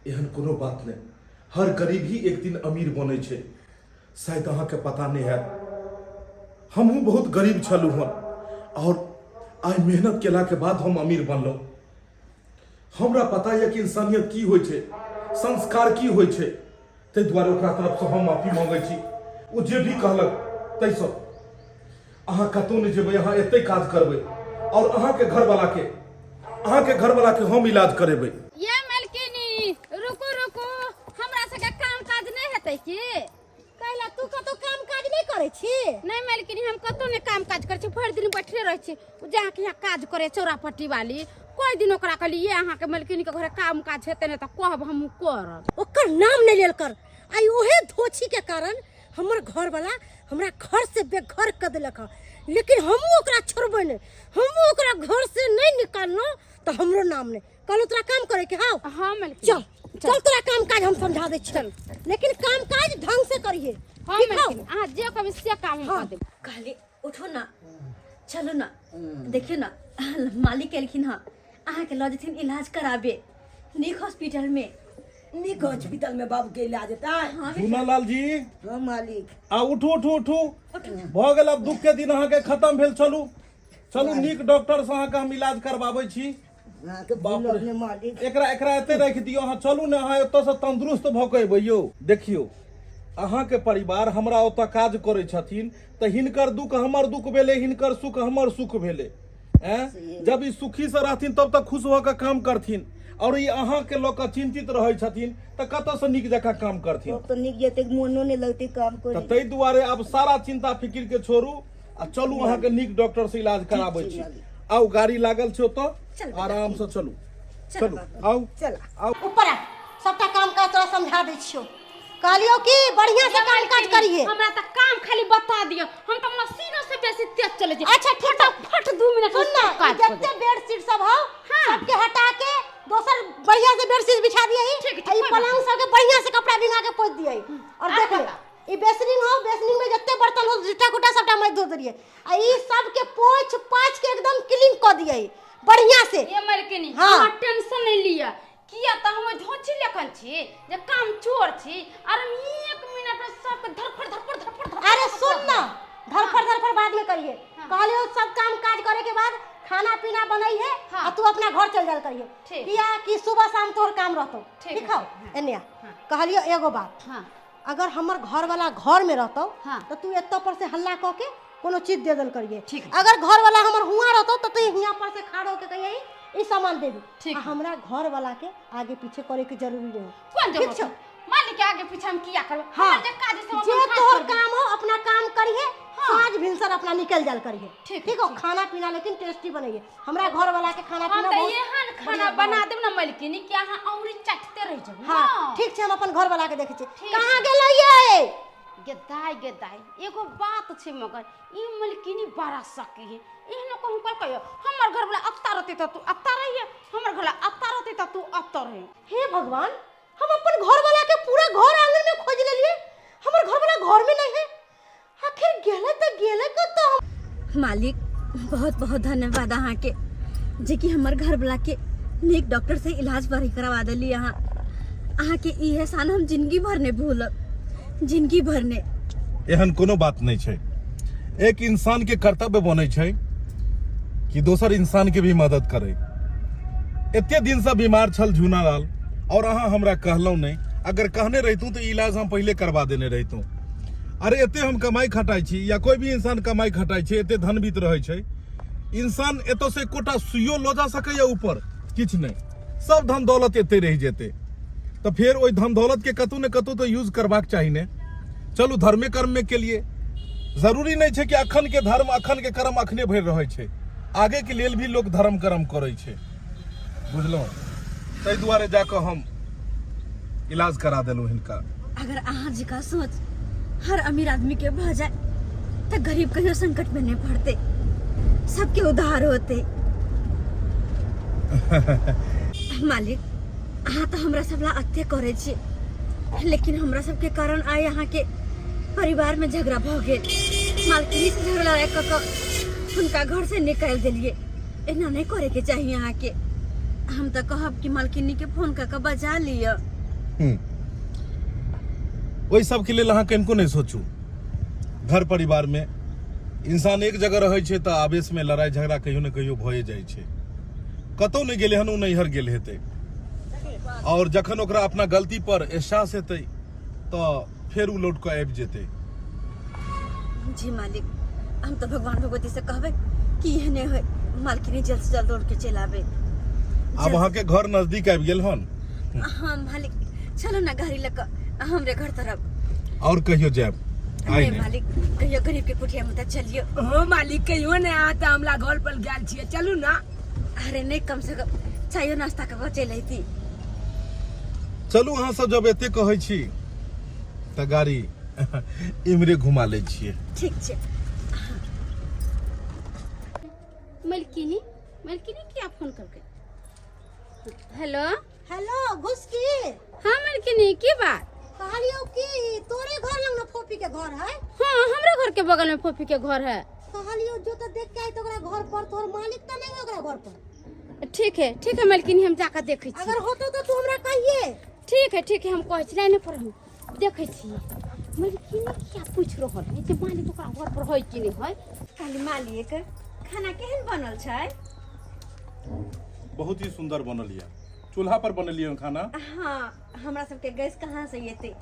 एहन कोनो बात नहीं। हर गरीब ही एक दिन अमीर बने छे। शायद अहाँ के पता नहीं है, हमहू बहुत गरीब छलू हन और आई मेहनत केला के बाद हम अमीर बनलो। हमरा पता है कि इंसानियत की होय छे, संस्कार की होय छे। ते द्वारे ओकरा तरफ से हम माफी मांगे छी। वो जे भी कहलक तै सब अहाँ कतौ नहीं जेबै, अहाँ एते काज करबै और अहाँ के घर वाला के हम इलाज करेबै।
ये मलकिनी रुको रुको, हमरा सके काम काज नहीं हेतै की?
कहला तू कतो काम काज नहीं करे छी?
नहीं मलकिनी, हम कतो नहीं काम काज करे छी, भर दिन बैठले रहे छी। जहाँ के यहाँ काज करे चौरापट्टी वाली, कोई दिन ओकरा कहलिए अहाँ के मलकिनी के घरे काम काज हेतै नहीं तो कहब हम करब।
ओकर नाम नहीं लेल कर। आई ओहे धोछी के कारण हमर घर वाला हमरा घर से बेघर कर देलक। लेकिन हम ओकरा छोड़बै नहीं, हम ओकरा घर से नहीं निकालनो तो हमरो नाम नहीं। कहलो तोरा काम करे के हां?
हाँ मलकिनी,
चल चल तोरा काम काज हम समझा दे चल, लेकिन काम काज ढंग से करिए।
हाँ
ठीक
मलकिनी, अहाँ जे कहबै से काम हम कर देब।
कहली उठो ना, चलो ना, देखियो ना मालिक एलखिन हाँ, अहाँ के लऽ जेथिन इलाज कराबे नीक हॉस्पिटल में।
निक हॉस्पिटल में बाबू के इलाज हेतै।
लाल जी
हाँ मालिक।
आ उठू उठू उठू, भ गेल अब दुख के दिन अहाँ के खत्म भेल। चलू चलू, नीक डॉक्टर से अहाँ के हम इलाज करबाबै छी।
अहाँ के बोलब ने मालिक।
एकरा एते रख दियो। अहाँ चलू ने, अहाँ एतऽ से तंदुरुस्त भऽ के अयबै। यौ देखियो, अहाँ के परिवार हमरा ओतऽ काज करै छथिन तऽ हिनकर दुख हमर दुख भेलै, हिनकर सुख हमर सुख भेलै। जब ई सुखी से रहथिन तब तक खुश भऽ के काम करथिन, और ये अहाँ के लोग चिंतित रहे छथिन तऽ कतऽ से नीक जकाँ काम करथिन।
अब तो निक जेते मोनो ने लगते काम करे।
तऽ ताहि दुआरे अब सारा चिंता फिकिर के छोड़ू आ चलू, अहाँ के नीक डॉक्टर से इलाज कराबै छी। आउ, गाड़ी लागल छै ओतऽ, आराम से चलू चलू। आउ आउ,
ऊपर आ, सबटा काम काज तोरा समझा दै छियो। कहलियो कि बढ़िया से काम काज करिए।
हमरा त काम खाली बता दियो, हम त मशीनों से बेसी तेज चले छी।
अच्छा ठीक है,
फट 2 मिनट
सुन ना, जत्ते बेडशीट सब हो सबके हटा के दोसर बढ़िया से बेडशीट बिछा दिए।
ठीक,
ई पलंग सब के बढ़िया से कपड़ा भिंगा के पोछ दिए। और देख ले ई बेसिन हो, बेसिन में जत्ते बर्तन हो जुटा कुटा सबटा मैं धो दिए। आ ई सब के पोछ पाछ के एकदम क्लीन कर दिए बढ़िया से।
ये मलकिनी
हाँ।
हाँ, टेंशन नहीं लिया। किया त हम धोची लेखन छी जे काम चोर छी। अरे 1 मिनट में सब धड़फड़ धड़फड़ धड़फड़।
अरे सुन ना, धड़फड़ बाद में करिए। कहलियो सब काम काज करे के बाद खाना पीना बनई है।
हाँ।
और तू अपना घर चल जाल करिए।
ठीक।
किया कि सुबह शाम तोहर काम रहतो।
ठीक
ठीक
है,
हो एनिया। कहलियो एगो बात,
हाँ
अगर हमर घर वाला घर में रहतो
हाँ।
तो तू एत्तो पर से हल्ला क के कोनो चीज दे दल करिए।
ठीक है।
अगर घर वाला हमर हुआ रहतो तो तू यहाँ पर से खाड़ होके कहिए ई सामान दे दी।
ठीक
आ
है।
हमरा घर वाला के आगे पीछे करे के जरूरी नहीं।
कौन
ठीक
जरूरत
छो?
मालिक के आगे पीछे हम किया करब?
हाँ।
हमर जे काज है से हम
जे
अपन काज
तोहर
करबै।
काम हो अपना काम करिए।
हाँ।
साँझ भिनसर अपना निकल जाल करिए।
ठीक,
ठीक हो, खाना पीना लेकिन टेस्टी बनाइए। हमरा घर वाला के खाना
हम
पीना
त
बहुत
एहन खाना
बढ़िया
बना देब ना मलकिनी कि अहाँ औरी चटते रह जाब।
हाँ ठीक छै, हम अपन घर वाला के देखे छी।
ठीक
कहाँ गेलैये?
गेदाई एगो बात छै, मगर ई मलकिनी बड़ा सकी है। एहन कहूं कर कहियो हमर घर वाला अत्ता रहते त तू अत्ता रहिए, हमर घर वाला अत्ता रहते त तू अत्ता रहे।
हे भगवान, हम अपन घर वाला के पूरा घर आंगन में खोज लेलिए, हमर घर वाला घर में नहीं है। आखिर गेले त गेले कतो?
मालिक बहुत बहुत धन्यवाद अहाँ के जे कि हमर घर वाला के नीक डॉक्टर से इलाज भरी करवा देली। अहाँ के ई एहसान हम जिंदगी भर ने भूलब, जिंदगी भर ने।
एहन कोनो बात नहीं छै। एक इंसान के कर्तव्य बने छै कि दोसर इंसान के भी मदद करे। एते दिन से बीमार छल झुनालाल और अहाँ हमरा कहलौ नहीं, अगर कहने रहतू तो इलाज हम पहले करवा देने रहतू। अरे एते हम कमाई खटाई छी या कोई भी इंसान कमाई खटाई छै, एते धन बीत रहे छै, इंसान एतो से कोटा सुइयो लो जा सके या ऊपर किछ नहीं, सब धन दौलत एते रह जेते। तो फिर ओई धन दौलत के कतौ ने कतौ तो यूज करबाक चाही ने। चलू धर्मे कर्म में के लिए जरूरी नहीं छै कि अखन के धर्म अखन के कर्म अखने भर रहे छै, आगे के लेल भी लोग धर्म कर्म करे छै, बुझलो। ताहि दुआरे जाकर हम इलाज करा देलू हिनका।
अगर अहाँ जी का सोच हर अमीर आदमी के भ जाए तो गरीब कहियो संकट में नहीं पड़ते, सबके उधार होते। मालिक अहाँ तो हमरा सब ला अत्य करे छी, लेकिन हमरा सब के कारण आए अहाँ के परिवार में झगड़ा भ गेल। मालकिनी से झगड़ा क उनका घर से निकाल दिलिए। एना नहीं करे के चाहिए अहाँ के। हम तो कहब कि मालकिनी के फोन करके बजा लिया।
वही सब के लिए अहाँ कनको नहीं सोचू। घर परिवार में इंसान एक जगह रहे छै तो आवेश में लड़ाई झगड़ा कहियो न कहियो भए जाय छै। कतौ नहीं गेले हन उ नैहर गेल हेतै, और जखन ओकरा अपना गलती पर एहसास हेतै तो फिर उ लौट के आबि जेतै।
जी मालिक, हम तो भगवान भगवती से कहबे कि एहने होय, मालकिनी जल्द से जल्द उठ के चल आवे।
अब अहाँ के घर नजदीक आबि गेल हन।
हाँ मालिक, चलो ना गाड़ी लेकर हमरे घर तरफ।
और कहियो जाब
नहीं मालिक, कहियो गरीब के कुटिया में तो चलियो।
हो मालिक कहियो ने आता हमला घर पर गेल छिए, चलू ना।
अरे नहीं, कम से कम चायो नाश्ता के बचे लेती।
चलू अहाँ सब जब एते कहै छी त गाड़ी इमरे घुमा ले छिए।
ठीक छै।
मलकिनी मलकिनी क्या फोन करके? हेलो
हेलो घुसकी,
हाँ मलकिनी की बात?
कहलियो कि तोरे घर लग ना फोफी के घर है?
हाँ हमरे घर के बगल में फोफी के घर है।
कहलियो जो तो देख के आई तो ओकरा घर पर तोर मालिक त नहीं है ओकरा घर पर।
ठीक है मलकिनी, हम जाकर देखे छी।
अगर होतो तो तू हमरा कहिए।
ठीक है हम कहै छी, नहीं पर हम देखे छी। मलकिनी क्या पूछ रहल है जे मालिक ओकरा घर पर है कि नहीं है?
खाली मालिक खाना केहन बनल छै?
बहुत ही सुंदर बनल या। चूल्हा पर बनलिए खाना?
हाँ, हमरा सबके गैस कहाँ से एते,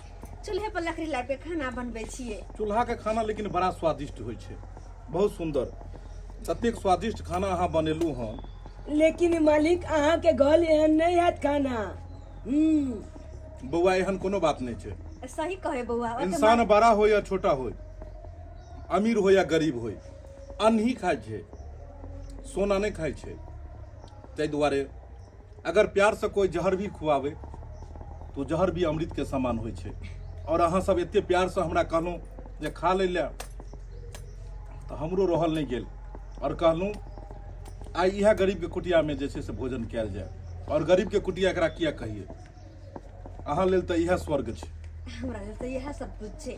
चूल्हे पर लकड़ी ला के खाना बनबे छिए।
चूल्हा के खाना लेकिन बड़ा स्वादिष्ट होइ छै, बहुत सुंदर। ततेक स्वादिष्ट खाना अहाँ बनेलू हन।
लेकिन मालिक अहाँ के घर एहन नहीं है खाना।
बउआ एहन कोनो बात नहीं छै।
सही कहे बउआ।
इंसान बड़ा हो या छोटा हो, अमीर हो या गरीब हो, अन्न ही खाय छै, सोना नहीं खाय छै। ताहि दुआरे अगर प्यार से कोई जहर भी खुआवे तो जहर भी अमृत के समान होइ छै। और अहाँ सब एते प्यार से हमरा कहलूँ जे खा ले तो हमरो रहल नहीं गेल, और कहलूँ आई यह गरीब के कुटिया में जे छै से भोजन कयल जाए। और गरीब के कुटिया एकरा किया कहिए, अहाँ लेल तो यह स्वर्ग छै।
हमरा लेल तो यह सब कुछ छै।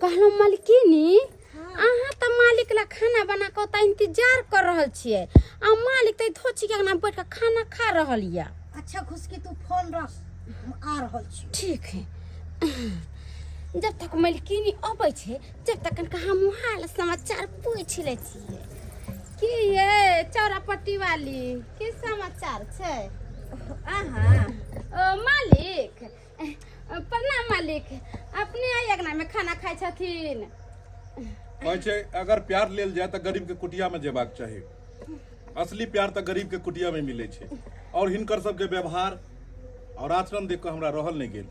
कहलूँ मलकिनी अहाँ तो मालिक ला खाना बना के ओता इंतजार कर रहल छिए, आ मालिक तो धोची के ना बैठ के खाना खा रहल या।
अच्छा घुसकी तू फोन रख, हम आ रहल छी।
ठीक है। जब तक मलकिनी अबै छै जब तक कनका हम हाल समाचार पूछ ले छिए। की ये चौरापट्टी वाली की समाचार छै? मालिक प्रणाम मालिक, अपने अगना में खाना खाई छथिन।
कहै छै अगर प्यार लेल जाए तो गरीब के कुटिया में जेबाक चाही। असली प्यार तो गरीब के कुटिया में मिले छै। और हिनकर सबके व्यवहार और आचरण देख के हमरा रहल नहीं गेल।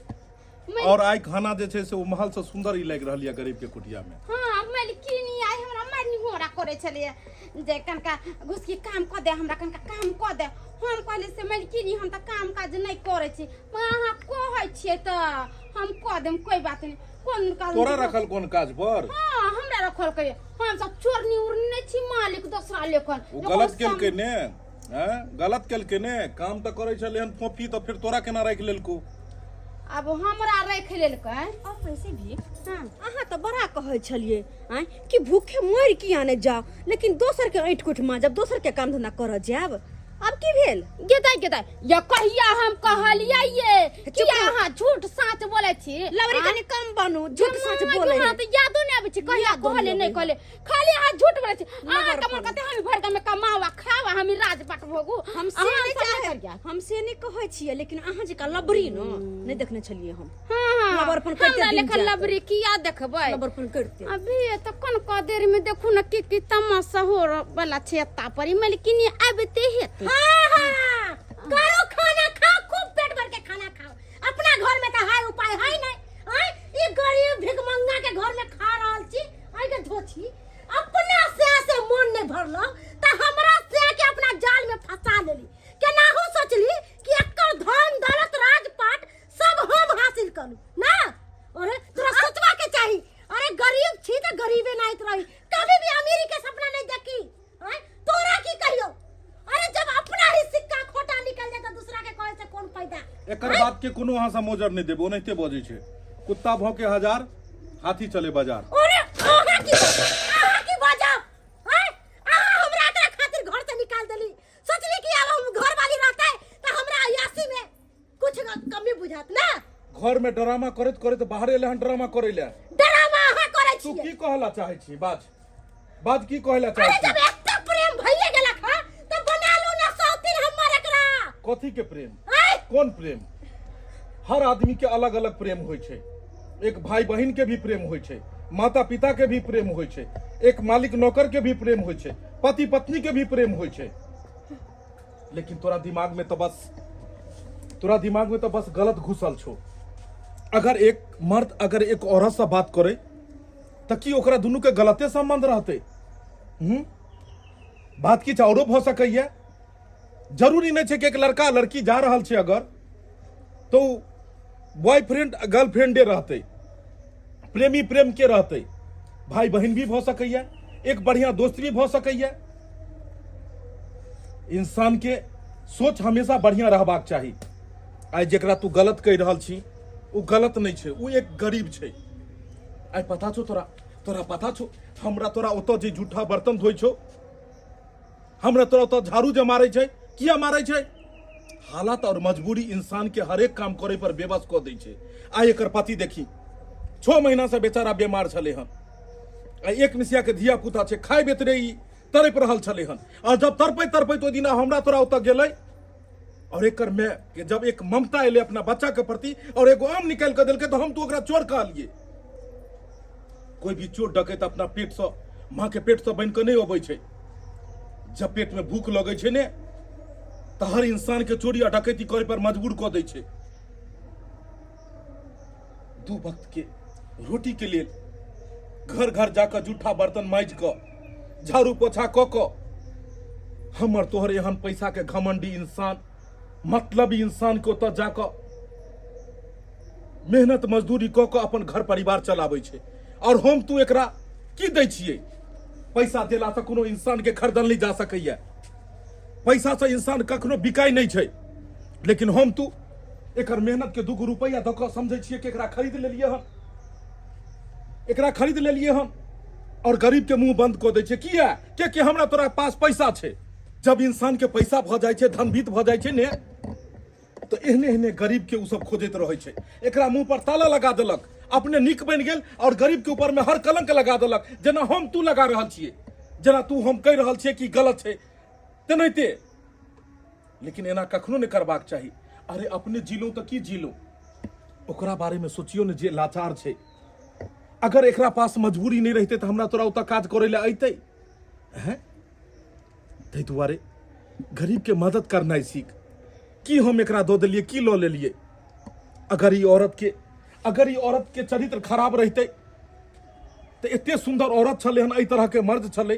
और आई खाना जे छै से ओ महल से सुंदर ही लग रहल या गरीब के कुटिया में।
हाँ मलकिनी आई हमरा मारनी होरा करे छलिए जे कनका घुसकी काम क दे, हमरा कनका काम क दे। हम कहले से मलकिनी हम त काम काज नहीं करे छी, अहाँ कहै छिए त हम क देम, कोई बात नहीं। कोन काज
तोरा रखल कोन काज पर?
हाँ हमरा रखल के हम सब चोरनी उरनी नहीं छी, मालिक दूसरा लेखन।
वो गलत केलकै ने, हैं गलत केलकै ने। काम त करै छले हन फोफी, तो फिर तोरा केना राख लेलको?
अब हमरा रख लेलकै।
और वैसे भी
हाँ
अहाँ तो बड़ा कहै छलिए आय कि भूखे मर किया ने जाओ, लेकिन दोसर के ऐंठ कुठ में जब दोसर के काम धंधा कर जाब, अब की भेल?
गेदाय या कहिया हम कहलिए ये कि अहाँ झूठ सच बोले छी।
लवरी कनी कम बनू, झूठ सच बोले
हां तो यादो नहीं आबै छी, कहिया कहले नहीं कहले, खाली अहाँ झूठ बोले छी। अहाँ कमर कहते हम भर के में कमावा खावा हम राज बट भोगू
हमसे नहीं चाहे हमसे नहीं कहै छियै लेकिन अहाँ जे लबरी न नहीं देखने छलिए हम
हां
लबरपन करते
हमरा
दिन
लेखा
जाते।
लबरी किया देखबै
लबरपन करते
अभी ये तो कौन का देर में देखू न की तमाशा हो वाला छेता परी मैं लेकिन ये आबते हेते
हां करो खाना खाओ खूब पेट भर के खाना खाओ अपना घर में तो हाय उपाय है नहीं हां ई गरीब भिखमंगा के घर में खा रहल छी आई के धोछी अपना से मन नहीं भरलो त हमरा से के अपना जाल में फंसा लेली केनाहू सोचली कि एकर धन दौलत राजपाट सब हम हासिल करू ना अरे तोरा सोचवा के चाही अरे गरीब छी त गरीबे नहीं रही कभी भी अमीरी के सपना नहीं देखी हैं तोरा की कहियो अरे जब अपना ही सिक्का खोटा निकल जाए तो दूसरा के कहे से कौन फायदा
एकर बात के कोनो अहाँ से मोजर नहीं देबो ओनाहिते बजै छै कुत्ता भौंके हजार हाथी चले बाजार
अरे आहा की बाजा हैं आहा हमरा एकरा खातिर घर से निकाल देली सोचली कि अब हम घर वाली रहते त हमरा अयासी में कुछ कमी बुझात ना
घर में ड्रामा करत करत बाहर एले हन ड्रामा करे ले
डरामा आहा करे
तू
छी
की कहला चाहे छी बात की कहला
अरे
चाहे
जब
छी
एकटा प्रेम भइए गेला खा त बना लो ना सौतीन हमर एकरा
कथी के प्रेम
हैं
कौन प्रेम हर आदमी के अलग अलग प्रेम होय छै एक भाई बहन के भी प्रेम होय छै माता पिता के भी प्रेम होय छै एक मालिक नौकर के भी प्रेम होय छै पति पत्नी के भी प्रेम होय छै लेकिन तोरा दिमाग में तो बस गलत घुसल छो अगर एक मर्द अगर एक औरत से बात करे त की ओकरा दुनू के गलते संबंध रहते बात किछ औरो भ सकैया जरूरी नहीं छै कि एक लड़का लड़की जा रहल छै अगर तो बॉयफ्रेंड गर्लफ्रेंडे रहते प्रेमी प्रेम के रहते भाई बहन भी भ सकैया एक बढ़िया दोस्त भी भ सकैया इंसान के सोच हमेशा बढ़िया रहबाक चाही आइ जेकरा तू गलत कहि रहल छी उ गलत नहीं छै उ एक गरीब छै आइ पता छो तोरा पता छो हमरा तोरा ओतो जे झूठा बर्तन धोइ छो हमरा तोरा ओतो झाड़ू जे मारै छै किया मारै छै हालात और मजबूरी इंसान के हर एक काम करे पर बेबस क दै छै आइ एकर पति देखी 6 महीना से बेचारा बीमार छले हन आइ एक मिसिया के धिया पुता छै खाय बेतरे ई तड़प रहल छले हन और जब तड़पैत ओइ दिन हमरा तोरा ओतऽ गेलै और एकर मैं के जब एक ममता एले अपना बच्चा के प्रति और एगो आम निकाल के देलकै तो हम तो ओकरा चोर कहलिए कोई भी चोर डकैत अपना पेट से माँ के पेट से बन के नहीं अबै छै जब पेट में भूख लगे छै ने तो हर इंसान के चोरी आ डकैती करे पर मजबूर क दै छै 2 वक्त के रोटी के लिए घर घर जाकर जूठा बर्तन मांज क झाड़ू पोछा क हमर तोहर एहन पैसा के घमंडी इंसान मतलबी इंसान को तो जाकर मेहनत मजदूरी क के अपन घर परिवार चलाबै छै और हम तू एकरा की दै छियै पैसा देला से कोनो इंसान के खरीदल नहीं जा सकैया पैसा से इंसान कखनो बिकाय नहीं छै लेकिन हम तू एकर मेहनत के 2 रुपया द के समझै छियै कि एकरा खरीद लेलिए हन और गरीब के मुंह बंद क दै छै किया कि हमरा तोरा पास पैसा छै जब इंसान के पैसा भ जाय छै धनभीत भ जाय छै ने तो एहने गरीब के उ सब खोजैत रहै छै एकरा मुंह पर ताला लगा देलक अपने निक बन गेल और गरीब के ऊपर में हर कलंक लगा देलक जेना हम तू लगा रहल छियै जेना तू हम कहि रहल छियै कि गलत छै तेनाहिते लेकिन एना कखनो नहीं करबाक चाही अरे अपने जिलो तो की जिलो ओकरा बारे में सोचियो ने जे लाचार छै अगर एकरा पास मजबूरी नहीं रहते तो हमरा तोरा उतना काज करे ले अइतै हैं तै दुआरे गरीब के मदद करना सीख की हम एकरा दो देलिए की लो लेलिए अगर ई औरत के चरित्र खराब रहते तो एते सुंदर औरत छले हन एई तरह के मर्द छले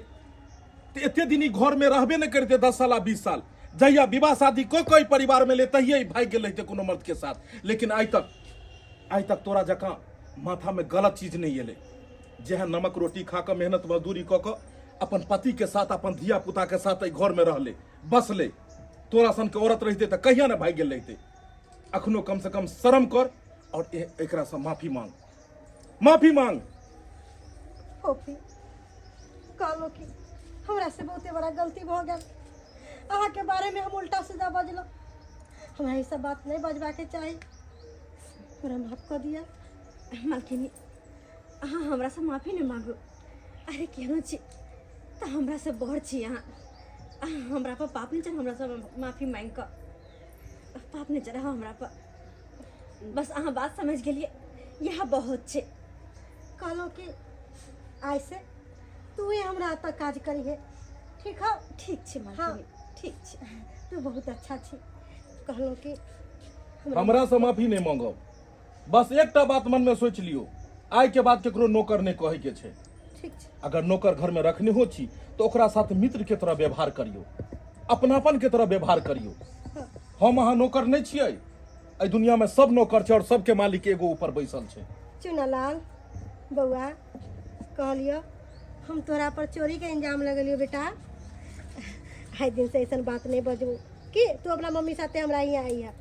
तो एते दिन ई घर में रहबे नहीं करते 10 साल 20 साल जहिया विवाह शादी कोई परिवार में ले तहिए भाग गेल रहते कोनो मर्द के साथ लेकिन आज तक तोरा जका माथा में गलत चीज नहीं एले जेहन नमक रोटी खा के मेहनत मजदूरी क के अपन पति के साथ अपन धिया पुता के साथ घर में रहले बसले तोरा सन के औरत रहते तो कहिया ना भाग गेल रहते अखनो कम से कम शर्म कर और एकरा से माफी मांग
होफी कहलो कि हमरा से बहुते बड़ा गलती भ गेल अहाँ के बारे में हम उल्टा सीधा बजलो हमरा ई सब बात नहीं बजबा के चाही हमरा माफ कर दिया
मालकिनी अहाँ हमरा से माफी नहीं मांगो अरे केहनो छी तो हमरा से बड़ छी अहाँ हमरा पर पाप नहीं चढ़ा, हमरा सब माफी मांग कर पाप नहीं चढ़ा हमरा पर। बस अहाँ बात समझ गेलिए, यहाँ बहुत छे।
कहलो कि ऐसे तू ही हमरा एतऽ काज करिहे, ठीक है?
ठीक छे मालकिन,
हाँ।
ठीक छे।
तू बहुत अच्छा छी। कहलो कि
हमरा से माफी नहीं मांगब, बस एकटा बात मन में सोच लियो, आइ के बाद केकरो नौकर नहीं कहे के छै।
ठीक छै।
अगर नौकर घर में रखने हो छी तो ओकरा साथ मित्र के तरह व्यवहार करियो, अपनापन के तरह व्यवहार करियो। हम अहाँ नौकर नहीं छियै, एहि दुनिया में सब नौकर छै और सबके मालिक एगो ऊपर बैसल छै।
चुनालाल बउआ, कहलियो हम तोरा पर चोरी के इंजाम लगलियो बेटा। आइ दिन से ऐसा बात नहीं बजू कि तू अपना मम्मी साथे हमरा यहाँ आई है।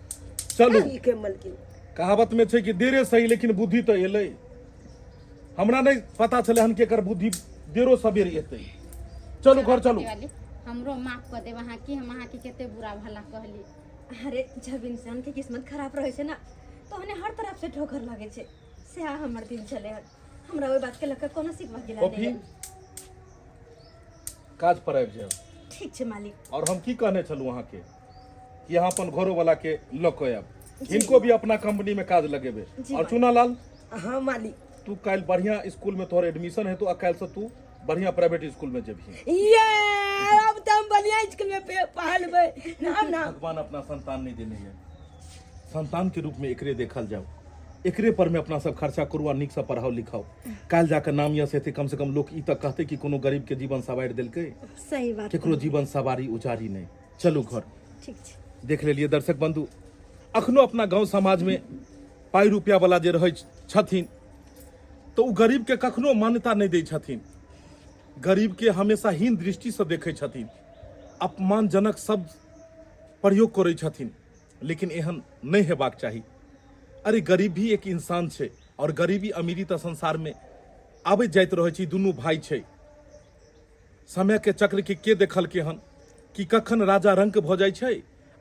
चलू,
ठीक है मलकिन।
कहावत में छै कि देरे सही लेकिन बुद्धि तो एलै। हमरा नहीं पता चले हन केकर बुद्धि देरो सबेर एतै। चलू घर चलू।
हमरो माफ कर देब अहाँ की हम अहाँ के केते बुरा भला कहली।
अरे जब इंसान के किस्मत खराब रहे छै ना तो उन्हें हर तरफ से ठोकर लगे छै। से हमर दिन चले हन, हमरा ओई बात के लकर कोनो सिकवा गिला
कॉफी
नहीं।
काज पर आबि जाओ।
ठीक छे मालिक।
और हम की कहने चलू अहाँ के कि यहाँ अपन घरो वाला के लऽ के आब, इनको भी अपना कंपनी में काज लगेबे। और चुनालाल,
हाँ मालिक।
तू कल बढ़िया स्कूल में तोहर एडमिशन है तो कल से तू बढ़िया प्राइवेट स्कूल में जेबही।
ये अब तो हम बढ़िया स्कूल में पढ़बै ना।
भगवान अपना संतान नहीं देने है, संतान के रूप में एकरे देखल जाओ, एकरे पर में अपना सब खर्चा करू और निक से पढ़ाओ लिखाओ। काल जाकर नाम यस हेतै, कम से कम लोग ई तक कहते कि कोनो गरीब के जीवन सवारि देलकै।
सही बात।
केकरो जीवन सवारी उजारी नहीं। चलू घर।
ठीक छै।
देख लेलिए दर्शक बंधु, अखनो अपना गांव समाज में पाई रुपया वाला जे रहै छथिन तो उ गरीब के कखनो मान्यता नहीं दै छथिन। गरीब के हमेशा हीन दृष्टि से देखै छथिन, अपमानजनक शब्द प्रयोग करै छथिन, लेकिन एहन नहीं हेबाक चाही। अरे गरीब भी एक इंसान छै और गरीबी अमीरी तो संसार में आबैत जाइत रहै छै, दुनू भाई छै। समय के चक्र के देखलकै हन कि कखन राजा रंक भऽ जाइ छै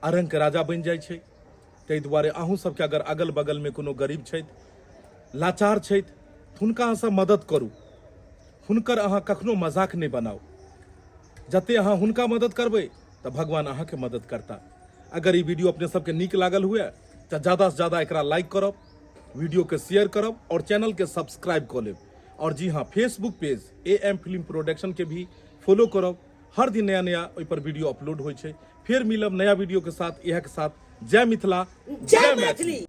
आ रंक राजा बनि जाइ छै। ताहि दुआरे अहूँ सबके अगर अगल बगल में कोनो गरीब छथि, लाचार छथि, हुनका अहाँ मदद करू। हुनकर अहाँ कखनो मजाक नहीं बनाओ। जते अहाँ हुनका मदद करबै तऽ भगवान अहाँ के मदद करता। अगर ये वीडियो अपने सबके नीक लागल हुए तो ज्यादा से ज्यादा एकरा लाइक करब, वीडियो के शेयर करब और चैनल के सब्सक्राइब कर लेब। और जी हाँ, Facebook page AM film production के भी फॉलो करब। हर दिन नया नया ओइ पर वीडियो अपलोड होइ छै। फिर मिलब नया वीडियो के साथ। यह के साथ जय मिथिला, जय मैथिली।